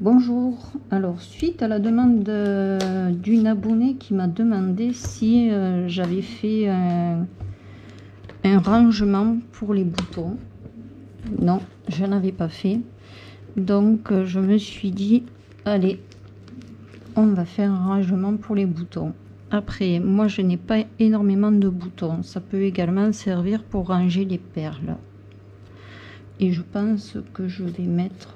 Bonjour, alors suite à la demande d'une abonnée qui m'a demandé si j'avais fait un rangement pour les boutons. Non, je n'avais pas fait. Donc je me suis dit, allez, on va faire un rangement pour les boutons. Après, moi je n'ai pas énormément de boutons. Ça peut également servir pour ranger les perles. Et je pense que je vais mettre...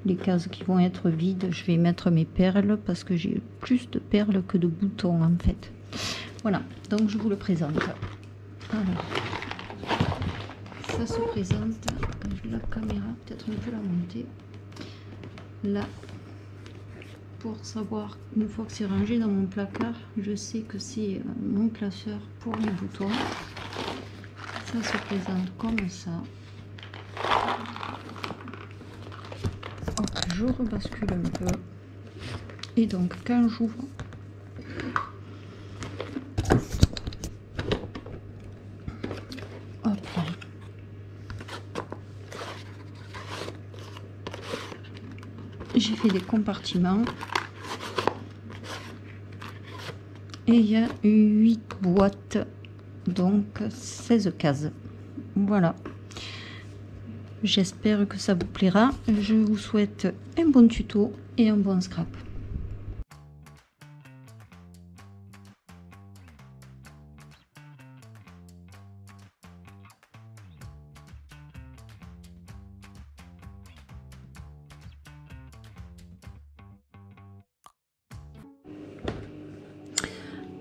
les cases qui vont être vides, je vais mettre mes perles parce que j'ai plus de perles que de boutons en fait. Voilà, donc je vous le présente. Alors, ça se présente, la caméra, peut-être on peut la monter. Là, pour savoir, une fois que c'est rangé dans mon placard, je sais que c'est mon classeur pour les boutons. Ça se présente comme ça. Je rebascule un peu et donc quand j'ouvre, hop là, j'ai fait des compartiments et il y a 8 boîtes, donc 16 cases. Voilà. J'espère que ça vous plaira. Je vous souhaite un bon tuto et un bon scrap.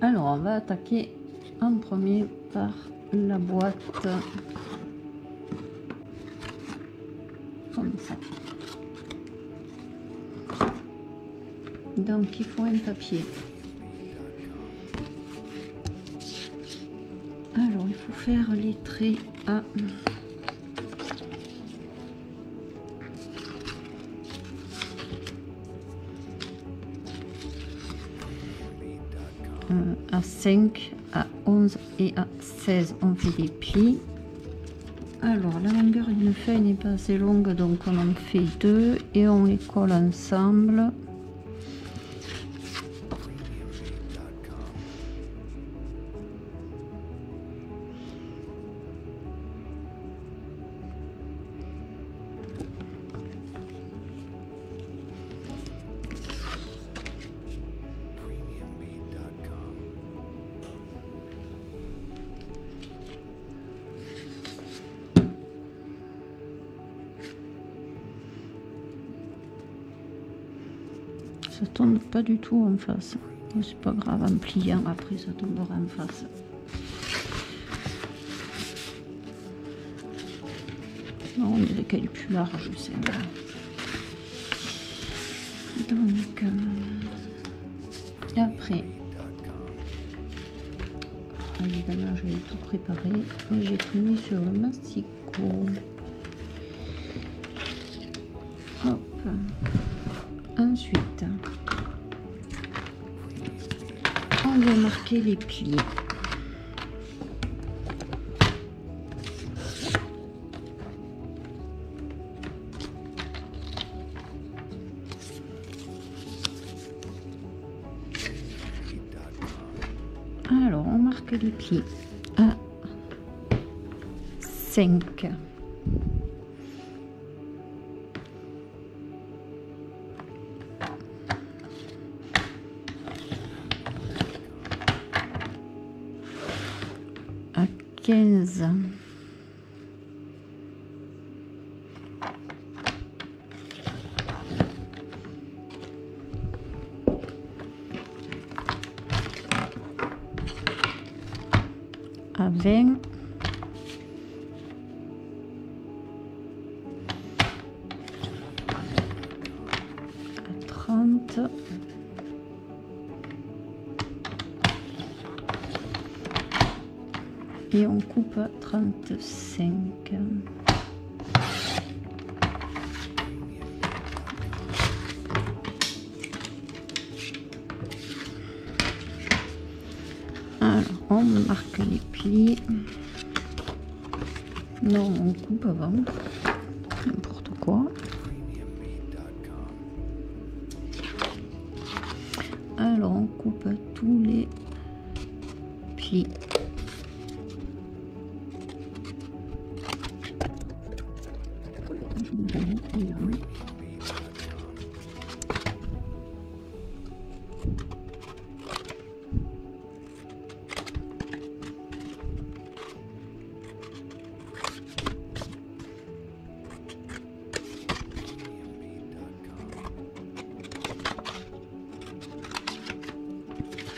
Alors, on va attaquer en premier par la boîte. Comme ça. Donc il faut un papier. Alors il faut faire les traits à à 5, à 11 et à 16 on fait des plis. Alors la longueur d'une feuille n'est pas assez longue, donc on en fait 2 et on les colle ensemble. Ça tombe pas du tout en face. C'est pas grave, en pliant après ça tombera en face. Non, on est lesquels plus larges, c'est là. Donc après, évidemment je vais tout préparer et j'ai tout mis sur le masticot. Hop. Ensuite, on va marquer les plis. Alors, on marque les plis à 5. À 15. À 20. À 30. Et on coupe à 35. Alors, on marque les plis. Non, on coupe avant. N'importe quoi. Alors on coupe tous les plis.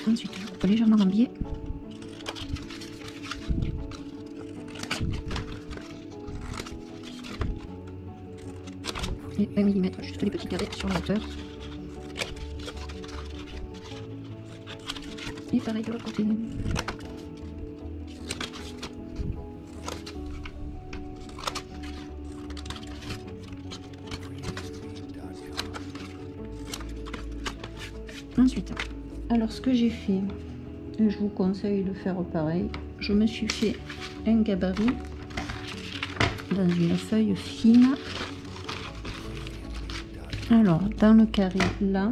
Ensuite, je coupe légèrement en biais. Et 1 mm, juste les petits carrés sur la hauteur. Et pareil de l'autre côté. Ensuite, alors ce que j'ai fait, et je vous conseille de faire pareil, je me suis fait un gabarit dans une feuille fine. Alors dans le carré là,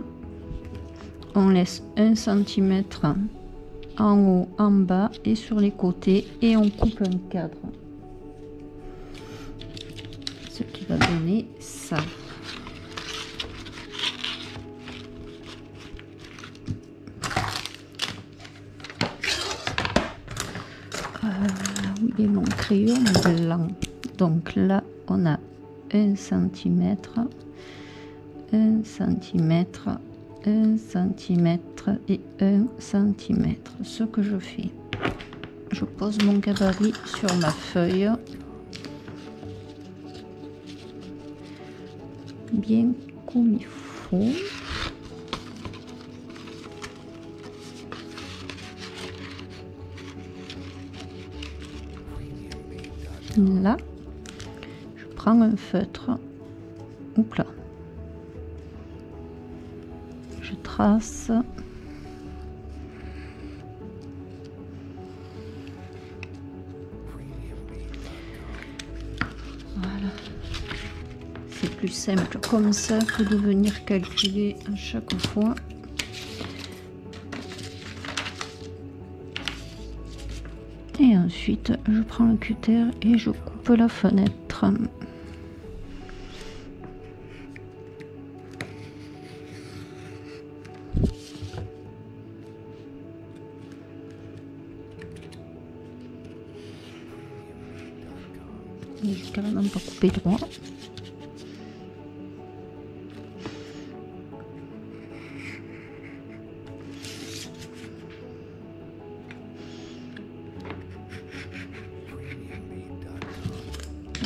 on laisse 1 cm en haut, en bas et sur les côtés, et on coupe un cadre, ce qui va donner ça. Où est mon crayon blanc? Donc là on a 1 cm, 1 cm, 1 cm et 1 cm. Ce que je fais, je pose mon gabarit sur ma feuille, bien comme il faut. Là, je prends un feutre, oups là, je trace, voilà, c'est plus simple comme ça que de venir calculer à chaque fois. Et ensuite, je prends le cutter et je coupe la fenêtre. J'ai carrément pas coupé droit.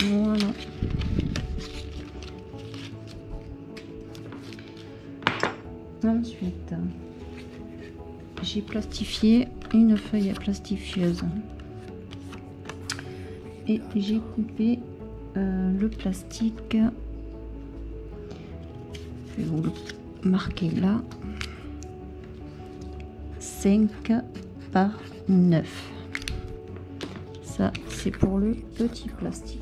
Voilà. Ensuite, j'ai plastifié une feuille à plastifieuse et j'ai coupé le plastique. Je vais vous le marquer là. 5 par 9. Ça, c'est pour le petit plastique.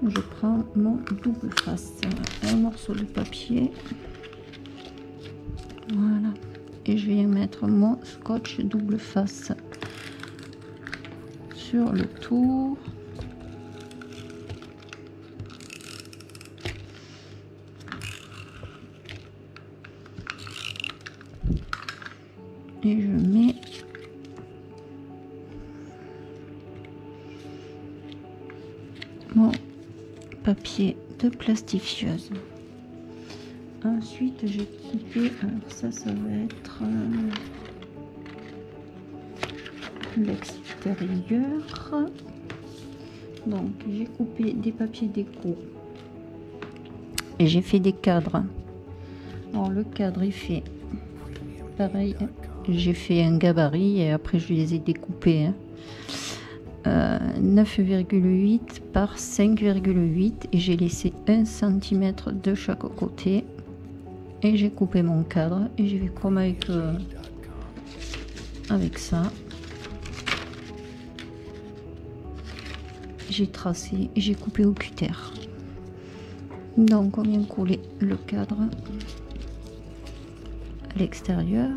Je prends mon double face, un morceau de papier, voilà, et je vais mettre mon scotch double face sur le tour. Et je mets mon papier de plastifieuse. Ensuite, j'ai coupé, alors ça va être l'extérieur. Donc, j'ai coupé des papiers déco et j'ai fait des cadres. Alors, le cadre est fait pareil. J'ai fait un gabarit et après je les ai découpés. 9,8 par 5,8 et j'ai laissé 1 cm de chaque côté et j'ai coupé mon cadre et j'ai fait comme avec ça. J'ai tracé et j'ai coupé au cutter. Donc on vient coller le cadre à l'extérieur.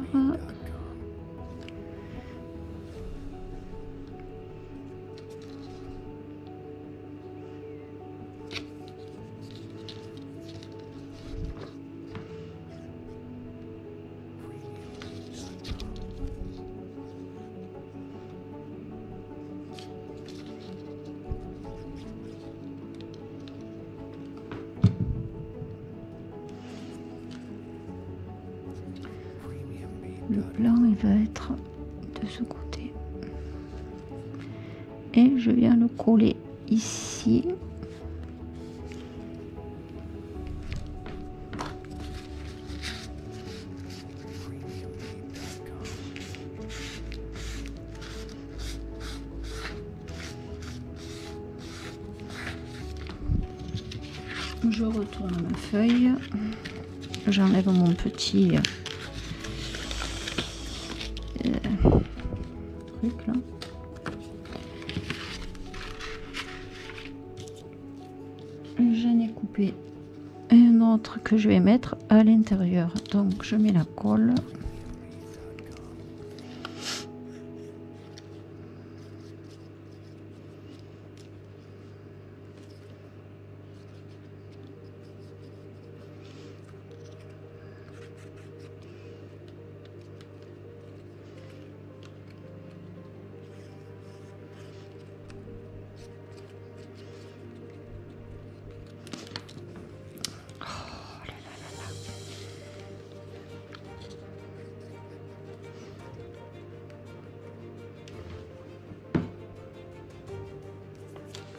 Le blanc il va être de ce côté et je viens le coller ici. Je retourne ma feuille, j'enlève mon petit truc là. J'en ai coupé un autre que je vais mettre à l'intérieur, donc je mets la colle.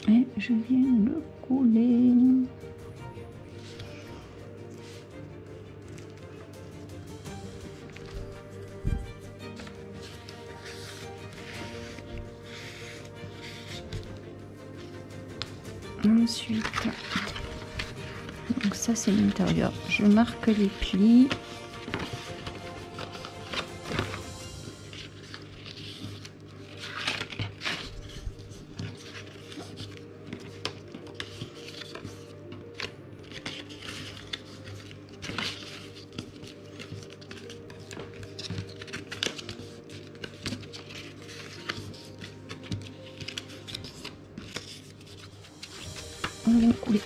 Et je viens le coller. Ensuite, donc ça c'est l'intérieur. Je marque les plis. On vient couler.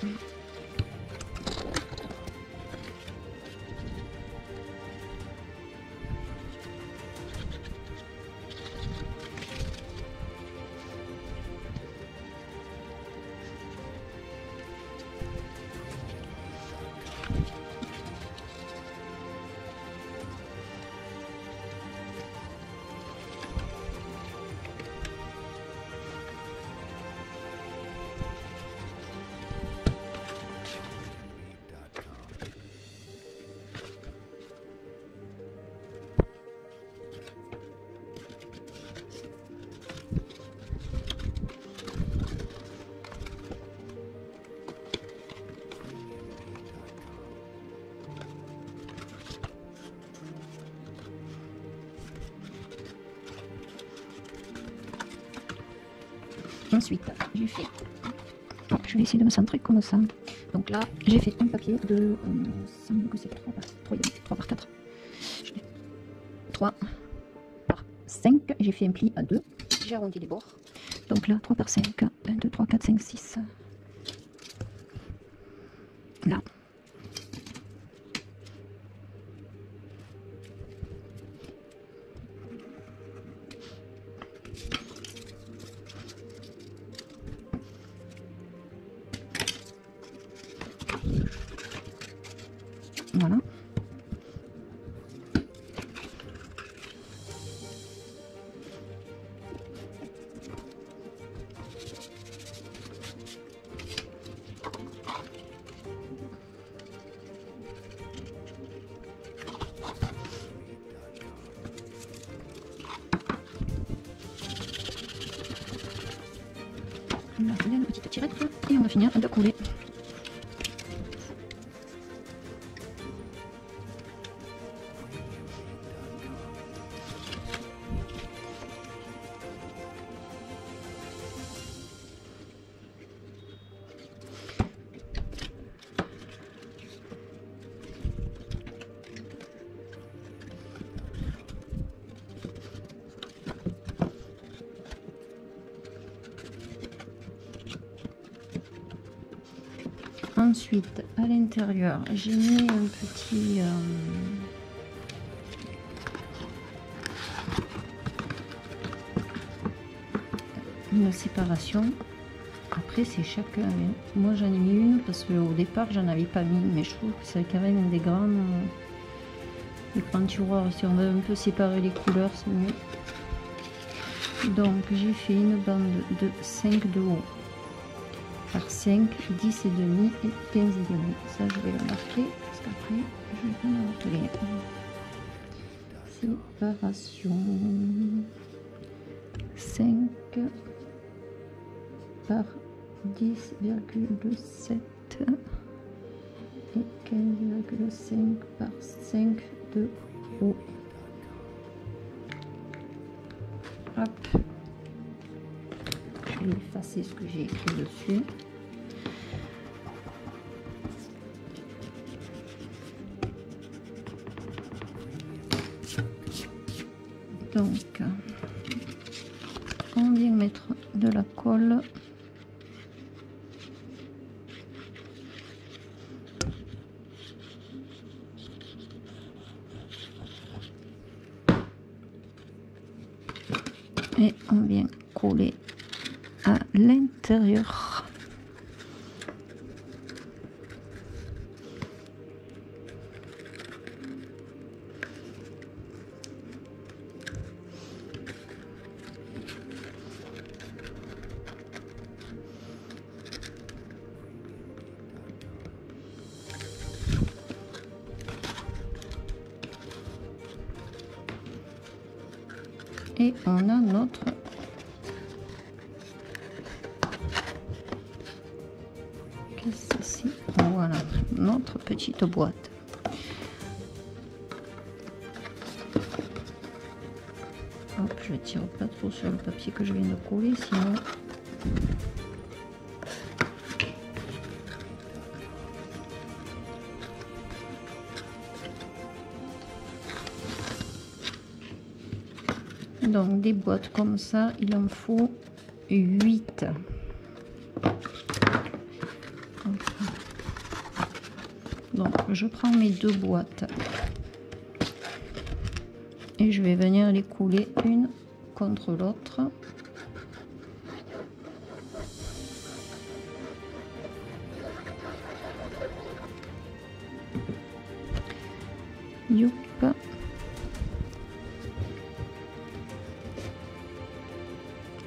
Ensuite, j'ai fait, je vais essayer de me centrer comme ça. Donc là, j'ai fait un papier de, semble que c'est 3 par 4. 3 par 5. J'ai fait un pli à 2. J'ai arrondi les bords. Donc là, 3 par 5. 1, 2, 3, 4, 5, 6. Là. Voilà. On va finir une petite tirette et on va finir de couler. Ensuite, à l'intérieur, j'ai mis un petit... une séparation. Après, c'est chacun. Moi, j'en ai mis une parce qu'au départ, j'en avais pas mis. Mais je trouve que c'est quand même des grands tiroirs. Si on veut un peu séparer les couleurs, c'est mieux. Donc, j'ai fait une bande de 5 de haut par 5, 10 et demi et 15 et demi. Ça, je vais le marquer parce qu'après, je vais pas me rappeler. Séparation 5 par 10,7 et 15,5 par 5 de haut. Hop. Je vais effacer ce que j'ai écrit dessus. Donc, on vient mettre de la colle. Et on vient coller à l'intérieur. Et on a notre ici, voilà notre petite boîte. Hop, je tire pas trop sur le papier que je viens de coller, sinon donc des boîtes comme ça, il en faut 8. Donc je prends mes 2 boîtes et je vais venir les couler une contre l'autre. Youp.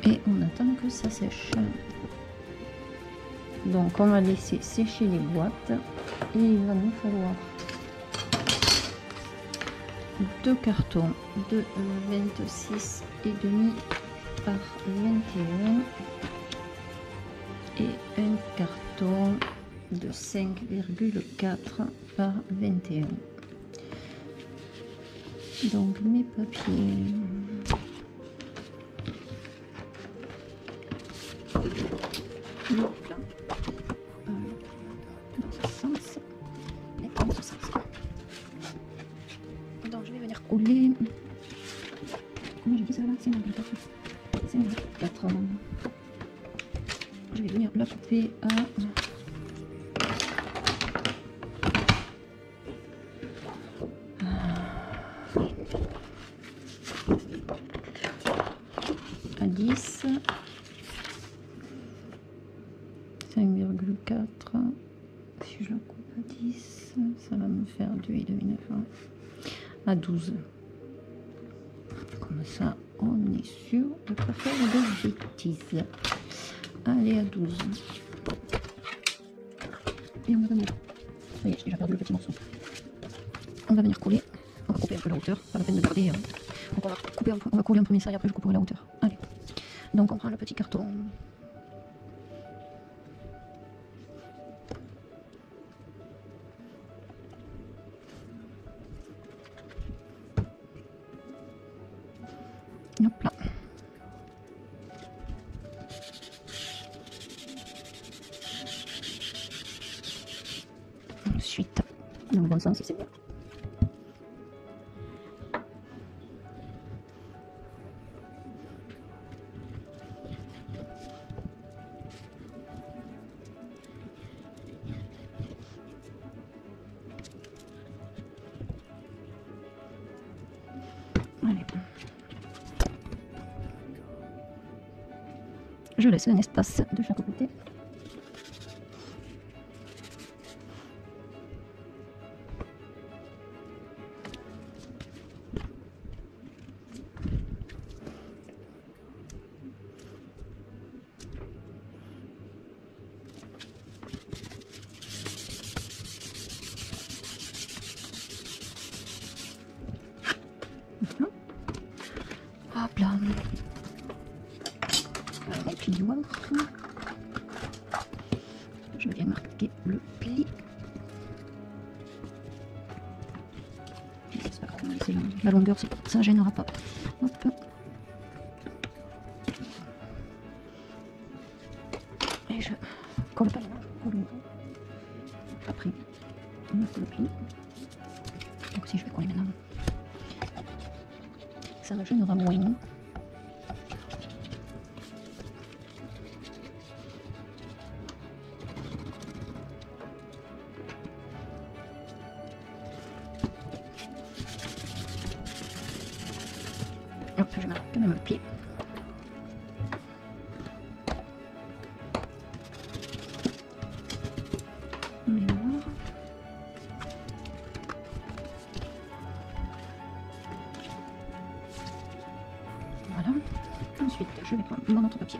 Et on attend que ça sèche. Donc on va laisser sécher les boîtes et il va nous falloir 2 cartons de 26 et demi par 21 et un carton de 5,4 par 21. Donc mes papiers. Donc je vais venir couler. Comment je dis ça là? 5,4. Je vais venir la couper à 10. 5,4. Si je la coupe à 10, ça va me faire 2,9 à 12. Comme ça, on est sûr de ne pas faire de bêtises. Allez, à 12. Et on va venir. Ça y est, j'ai déjà perdu le petit morceau. On va venir coller. On va couper un peu la hauteur. Pas la peine de garder. Donc on va coller en premier ça et après je couperai la hauteur. Allez. Donc on prend le petit carton. Hop là. Ensuite, dans le bon sens, c'est bien. Allez. Je laisse un espace de chaque côté. Hop là. Alors, mon pli du doigt. Je viens marquer le pli. J'espère que c'est la longueur, ça gênera pas. Hop. Et je colle pas là. Après, on marque le pli. Donc si je vais coller maintenant, ça me gênera moins. Hop, je marque quand même le pli. On est noir. Voilà. Ensuite, je vais prendre mon autre papier.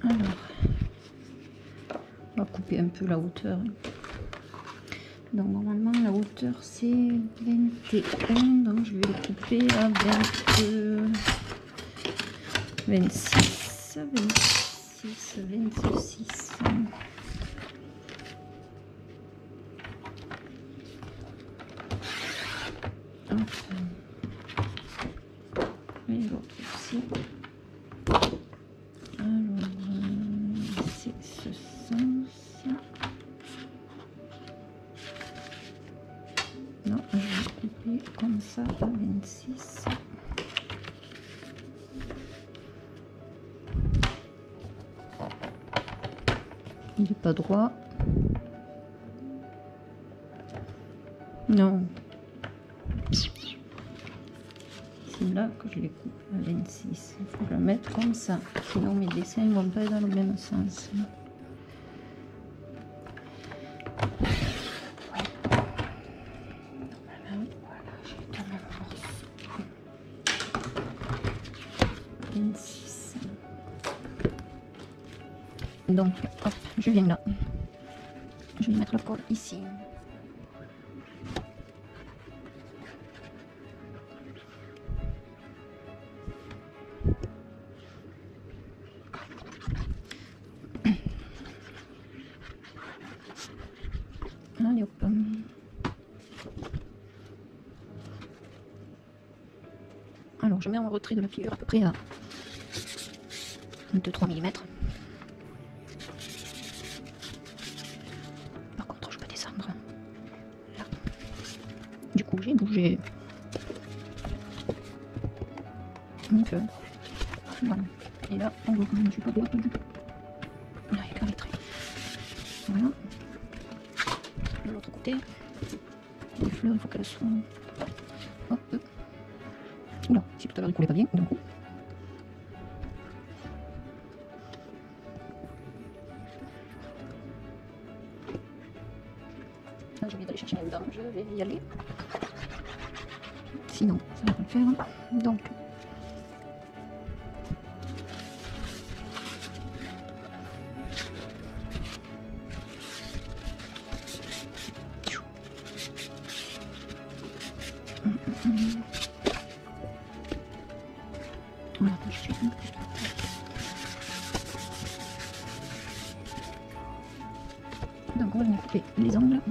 Alors, on va couper un peu la hauteur. Donc normalement la hauteur c'est 21, donc je vais le couper à 26. Hop. Et l'autre aussi. Alors c'est ce sens. Non, je vais couper comme ça à 26. Il n'est pas droit. Non. C'est là que je les coupe à 26. Il faut la mettre comme ça. Sinon mes dessins ne vont pas dans le même sens. Donc, hop, je viens là. Je vais mettre la colle ici. Allez hop. Alors, je mets en retrait de la figure à peu près à 2-3 mm. J'ai bougé un peu. Voilà. Et là, on voit que je ne suis pas droite du tout. Là, il y a les traits. Voilà. De l'autre côté, les fleurs, il faut qu'elles soient. Hop. Oula, si tout à l'heure il coulait pas bien, d'un coup. Là, je viens d'aller chercher une dame, je vais y aller. Sinon, ça va pas le faire. Donc, voilà, je suis donc on va venir couper les angles.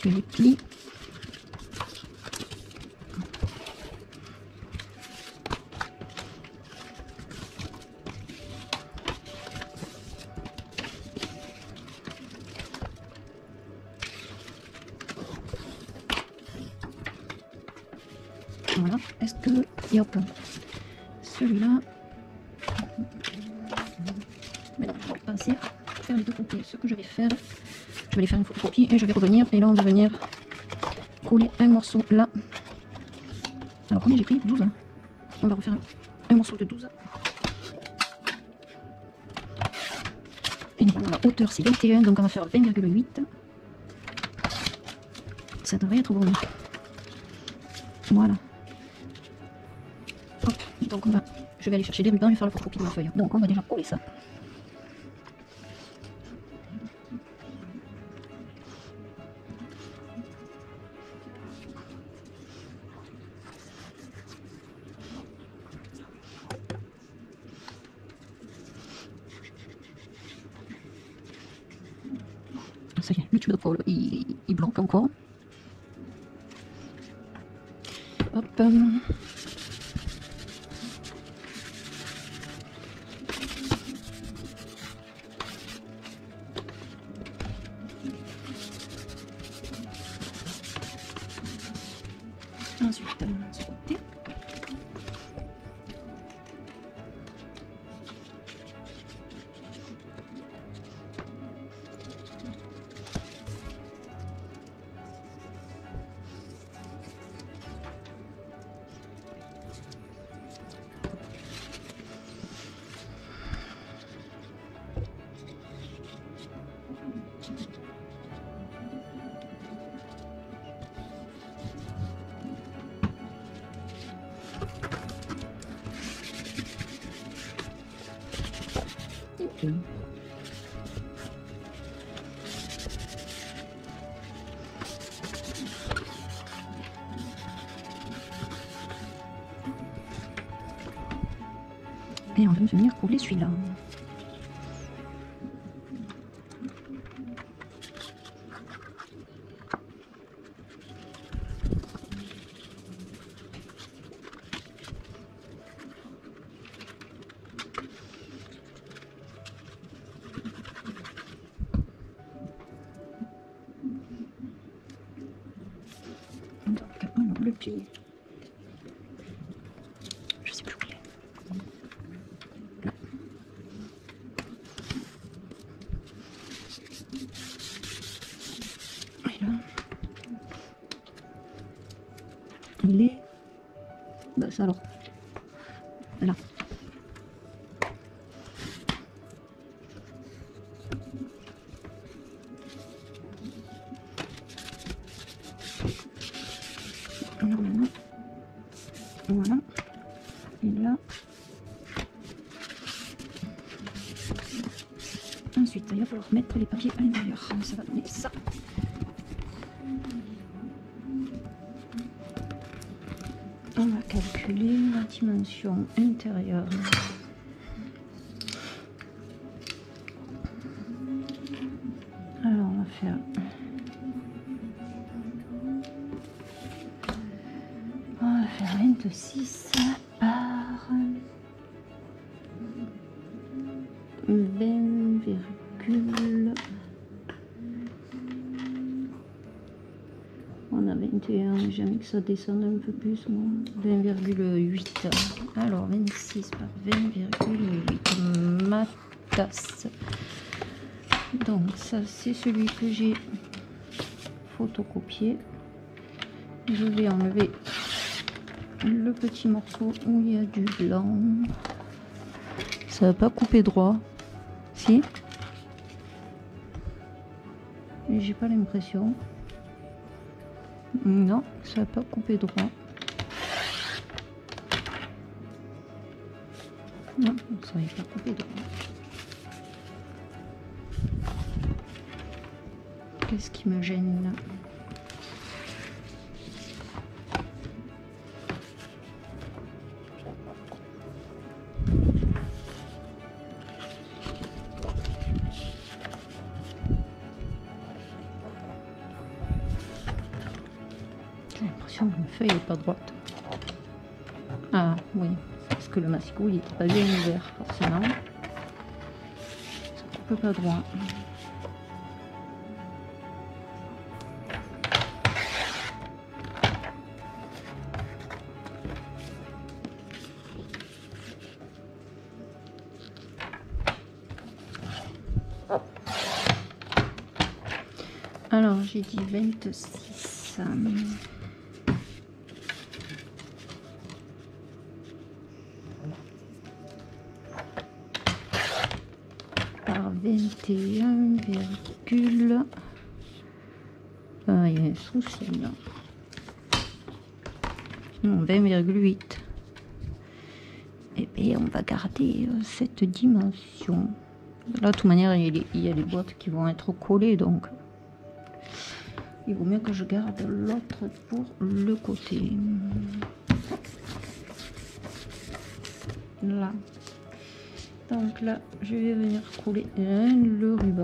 je les plie. Voilà, est-ce que, et hop, celui-là, mais non, je vais passer à faire les deux côtés. Ce que je vais faire, je vais les faire une photocopie et je vais revenir, et là on va venir coller un morceau là. Alors combien j'ai pris? 12. On va refaire un morceau de 12. Et voilà, la hauteur c'est 21, donc on va faire 20,8. Ça devrait être bon. Voilà. Hop, donc je vais aller chercher des rubans et faire la photocopie de ma feuille. Donc on va déjà coller ça. Ça y est, le tube de colle, il bloque encore. Hop. Ensuite, ce côté. Et on va venir coller celui-là. Donc, alors, le pied. Je sais plus où il est. Là. Et là. Il est. Bah, ça alors. Là. Normalement. Voilà. Et là. Ensuite, il va falloir mettre les papiers à l'intérieur. Ça va donner ça. On va calculer la dimension intérieure. Alors, on va faire... On va faire 26 par 20, on a 21, jamais que ça descende un peu plus, 20,8. Alors 26 par 20,8, ma tasse. Donc ça c'est celui que j'ai photocopié. Je vais enlever le petit morceau où il y a du blanc. Ça va pas couper droit. Si. J'ai pas l'impression. Non, ça va pas couper droit. Non, ça va pas couper droit. Qu'est-ce qui me gêne? Attention, la feuille n'est pas droite. Ah oui, parce que le massicot il n'était pas bien ouvert forcément. Ça coupe pas droit. Alors j'ai dit 26. Par 21, virgule. Il y a un souci là. Non, 20,8. Et bien on va garder cette dimension. Là de toute manière il y a les boîtes qui vont être collées, donc il vaut mieux que je garde l'autre pour le côté. Là. Donc là, je vais venir coller le ruban.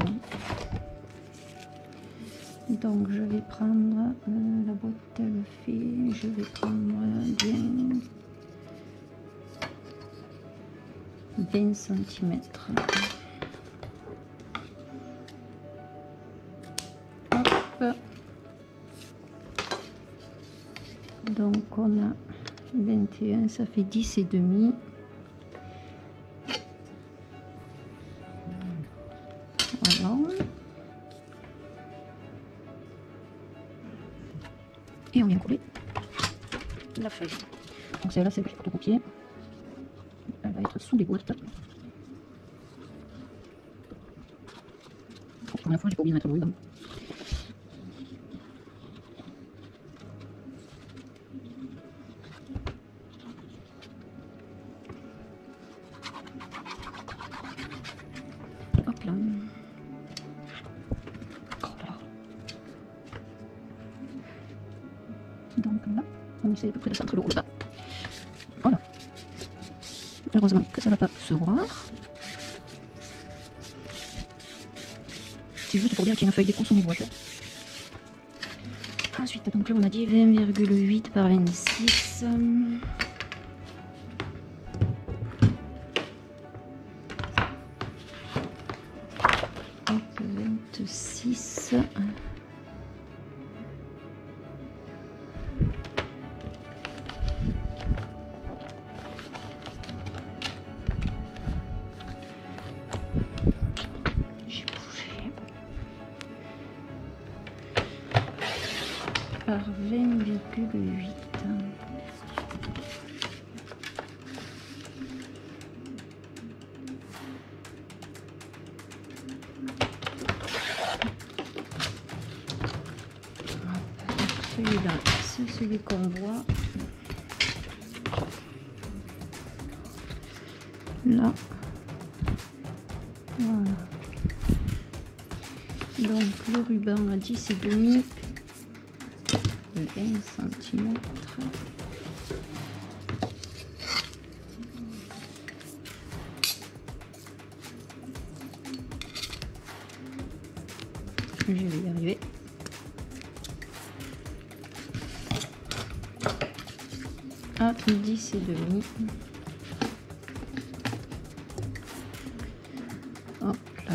Donc je vais prendre la boîte elle fait, je vais prendre bien 20 cm. Hop. Donc on a 21, ça fait 10 et demi. Voilà. Et on vient coller la feuille. Donc celle-là, c'est le photocopier. Elle va être sous les boîtes. Pour la première fois, j'ai pas oublié de mettre le ruban. Hop là. Donc là, on essaie à peu près de centrer le haut là. Voilà. Heureusement que ça ne va pas se voir. C'est juste pour bien qu'il y ait une feuille d'écrou sur mes boîtes. Ensuite, donc là on a dit 20,8 par 26. Hop, 26. Par 20,8. Celui-là, c'est celui qu'on voit. Là. Voilà. Donc le ruban à 10 et demi. 20 cm. Je vais y arriver. À 10 et demi. Hop là.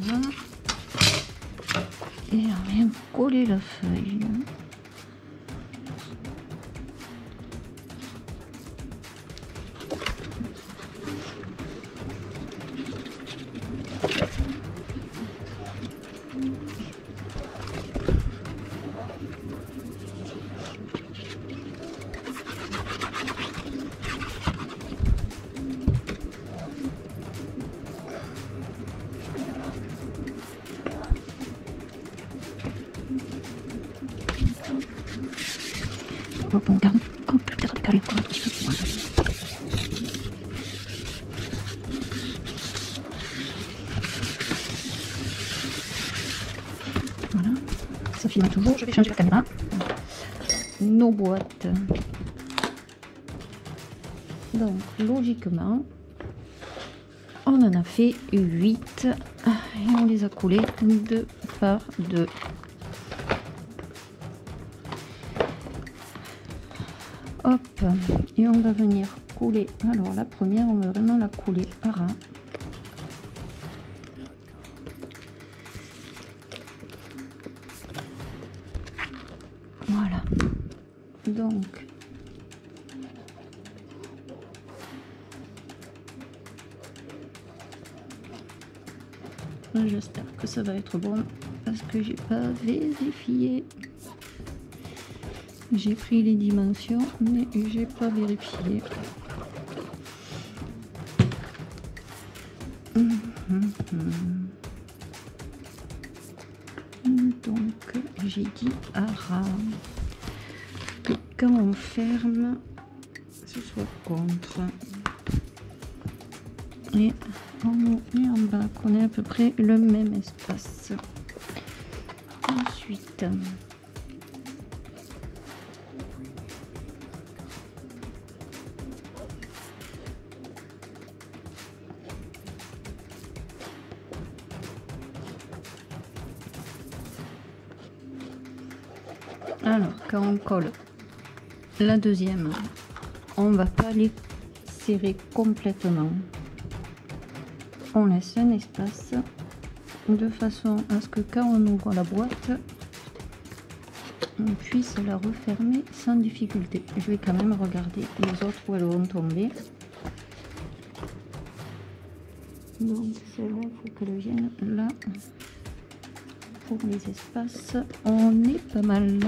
Voilà. Et on vient coller la feuille. Hop, on garde. Hop, peut-être décaler encore un petit peu. Voilà. Ça filme toujours. Je vais changer la caméra. Nos boîtes. Donc logiquement, on en a fait 8 et on les a collés 2 par 2. Hop, et on va venir coller. Alors la première, on va vraiment la coller à ras. Voilà. Donc j'espère que ça va être bon parce que j'ai pas vérifié. J'ai pris les dimensions mais j'ai pas vérifié. Donc j'ai dit à ras que quand on ferme ce soit contre et en haut et en bas qu'on ait à peu près le même espace. Ensuite quand on colle la deuxième, on va pas les serrer complètement, on laisse un espace de façon à ce que quand on ouvre la boîte on puisse la refermer sans difficulté. Je vais quand même regarder les autres où elles vont tomber. Donc celle-là, il faut qu'elle vienne là. Pour les espaces, on est pas mal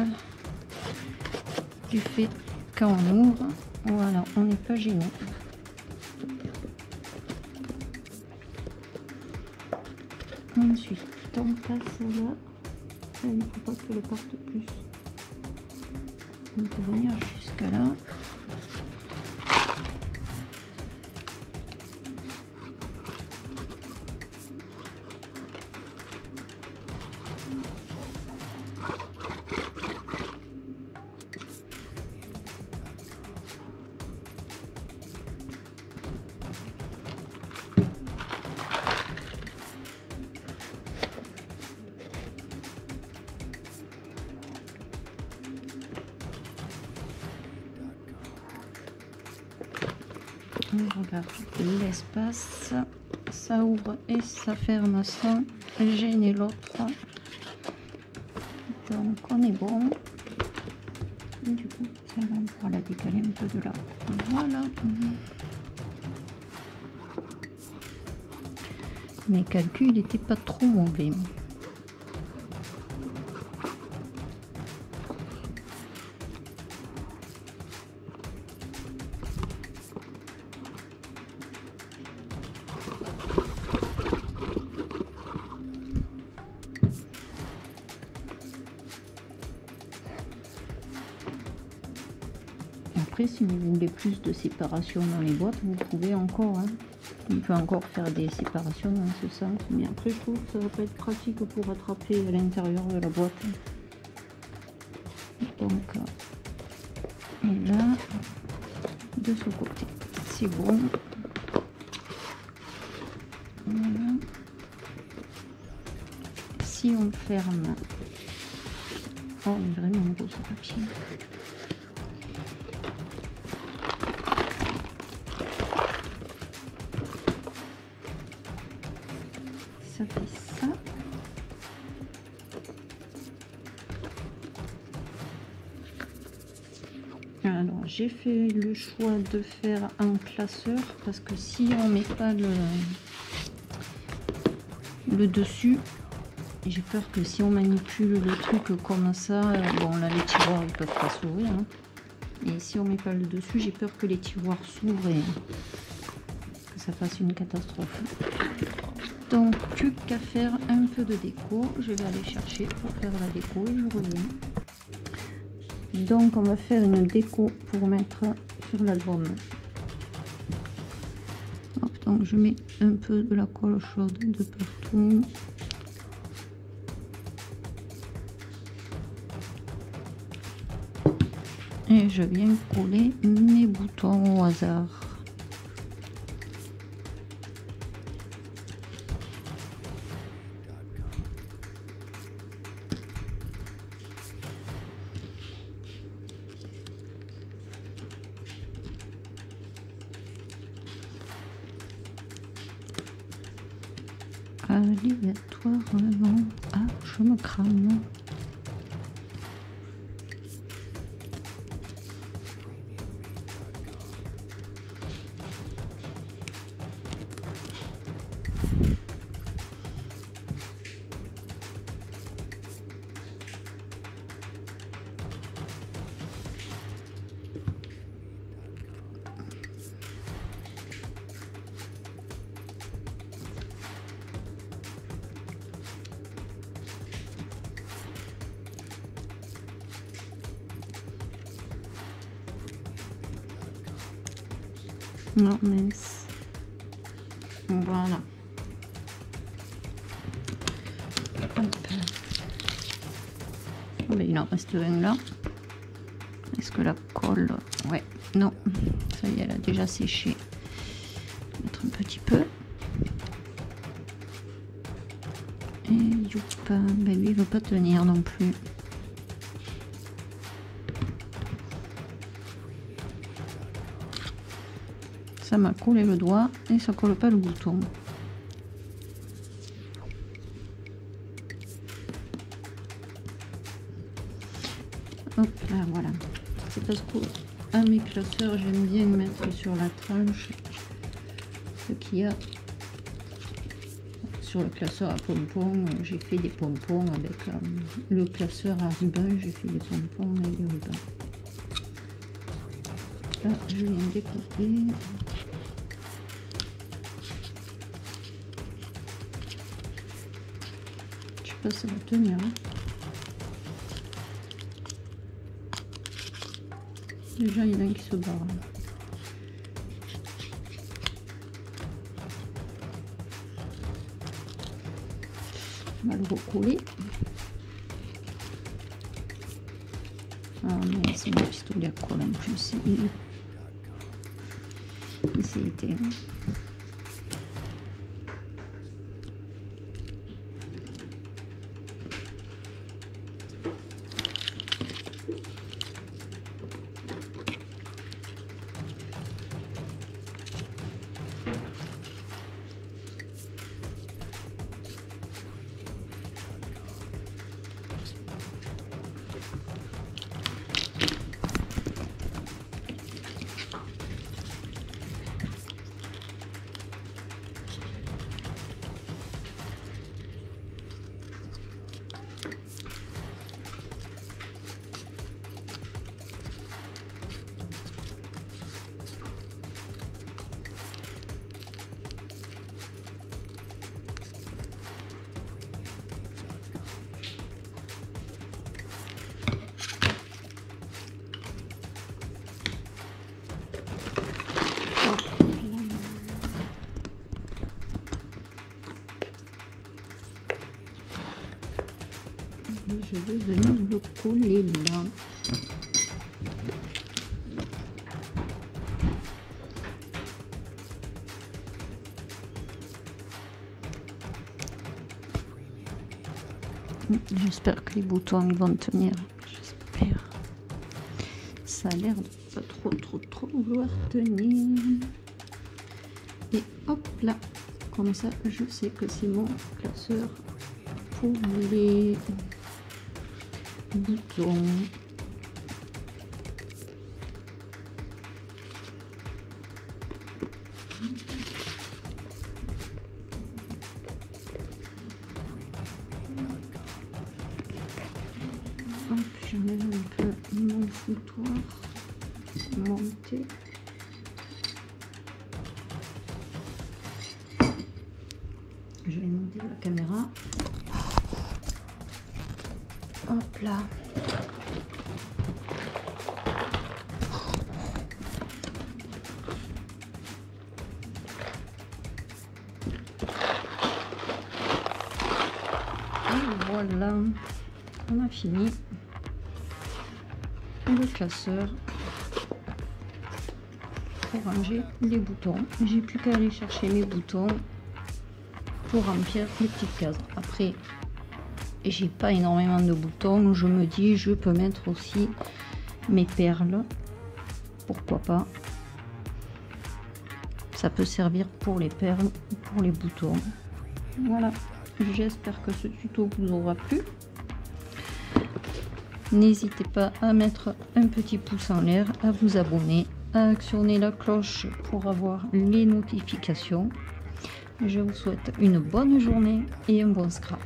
du fait quand on ouvre, voilà, on n'est pas gêné. Ensuite, on passe là, il ne faut pas qu'elle parte plus. On peut venir jusqu'à là. On regarde l'espace, ça ouvre et ça ferme sans gêner l'autre. Donc on est bon. Et du coup, ça va, on pourra la décaler un peu de là. Voilà. Mes calculs n'étaient pas trop mauvais. Après, si vous voulez plus de séparation dans les boîtes, vous pouvez encore, hein. On peut encore faire des séparations dans ce sens, mais après je trouve que ça va pas être pratique pour attraper à l'intérieur de la boîte. Donc, et là, de ce côté, c'est bon. Voilà. Si on ferme, oh, on est vraiment gros ce papier. Ça fait ça. Alors j'ai fait le choix de faire un classeur parce que si on met pas le dessus, j'ai peur que si on manipule le truc comme ça, bon là les tiroirs ils peuvent pas s'ouvrir, hein. Et si on met pas le dessus, j'ai peur que les tiroirs s'ouvrent et que ça fasse une catastrophe. Donc plus qu'à faire un peu de déco, je vais aller chercher pour faire la déco et je reviens. Donc on va faire une déco pour mettre sur l'album. Donc je mets un peu de la colle chaude de partout. Et je viens coller mes boutons au hasard. aléatoirement. Ah, je me crame. Non, mince. Voilà. Mais il en reste un là. Est-ce que la colle... Ouais, non. Ça y est, elle a déjà séché. Mettre un petit peu. Et youpa, ben lui il veut pas tenir non plus. Ça m'a collé le doigt et ça colle pas le bouton. Hop là, voilà. C'est parce qu'un mes classeurs, j'aime bien mettre sur la tranche ce qu'il y a. Sur le classeur à pompons, j'ai fait des pompons avec le classeur à ruban, j'ai fait des pompons avec des rubans. Là, je viens de découper. Je sais pas si ça va tenir. Hein. Déjà, il y en a un qui se barre. On va le recoller. Ah mais c'est mon pistolet à colle en plus. Il s'est éteint. Je vais venir le coller là. J'espère que les boutons vont tenir. J'espère. Ça a l'air de pas trop vouloir tenir. Et hop là. Comme ça, je sais que c'est mon classeur pour les boutons. Hop, j'enlève un peu mon foutoir. C'est monté. Je vais monter la caméra. Hop là. Et voilà, on a fini le classeur pour ranger les boutons. J'ai plus qu'à aller chercher mes boutons pour remplir les petites cases. Après, j'ai pas énormément de boutons, je me dis je peux mettre aussi mes perles, pourquoi pas, ça peut servir pour les perles ou pour les boutons. Voilà, j'espère que ce tuto vous aura plu. N'hésitez pas à mettre un petit pouce en l'air, à vous abonner, à actionner la cloche pour avoir les notifications. Je vous souhaite une bonne journée et un bon scrap.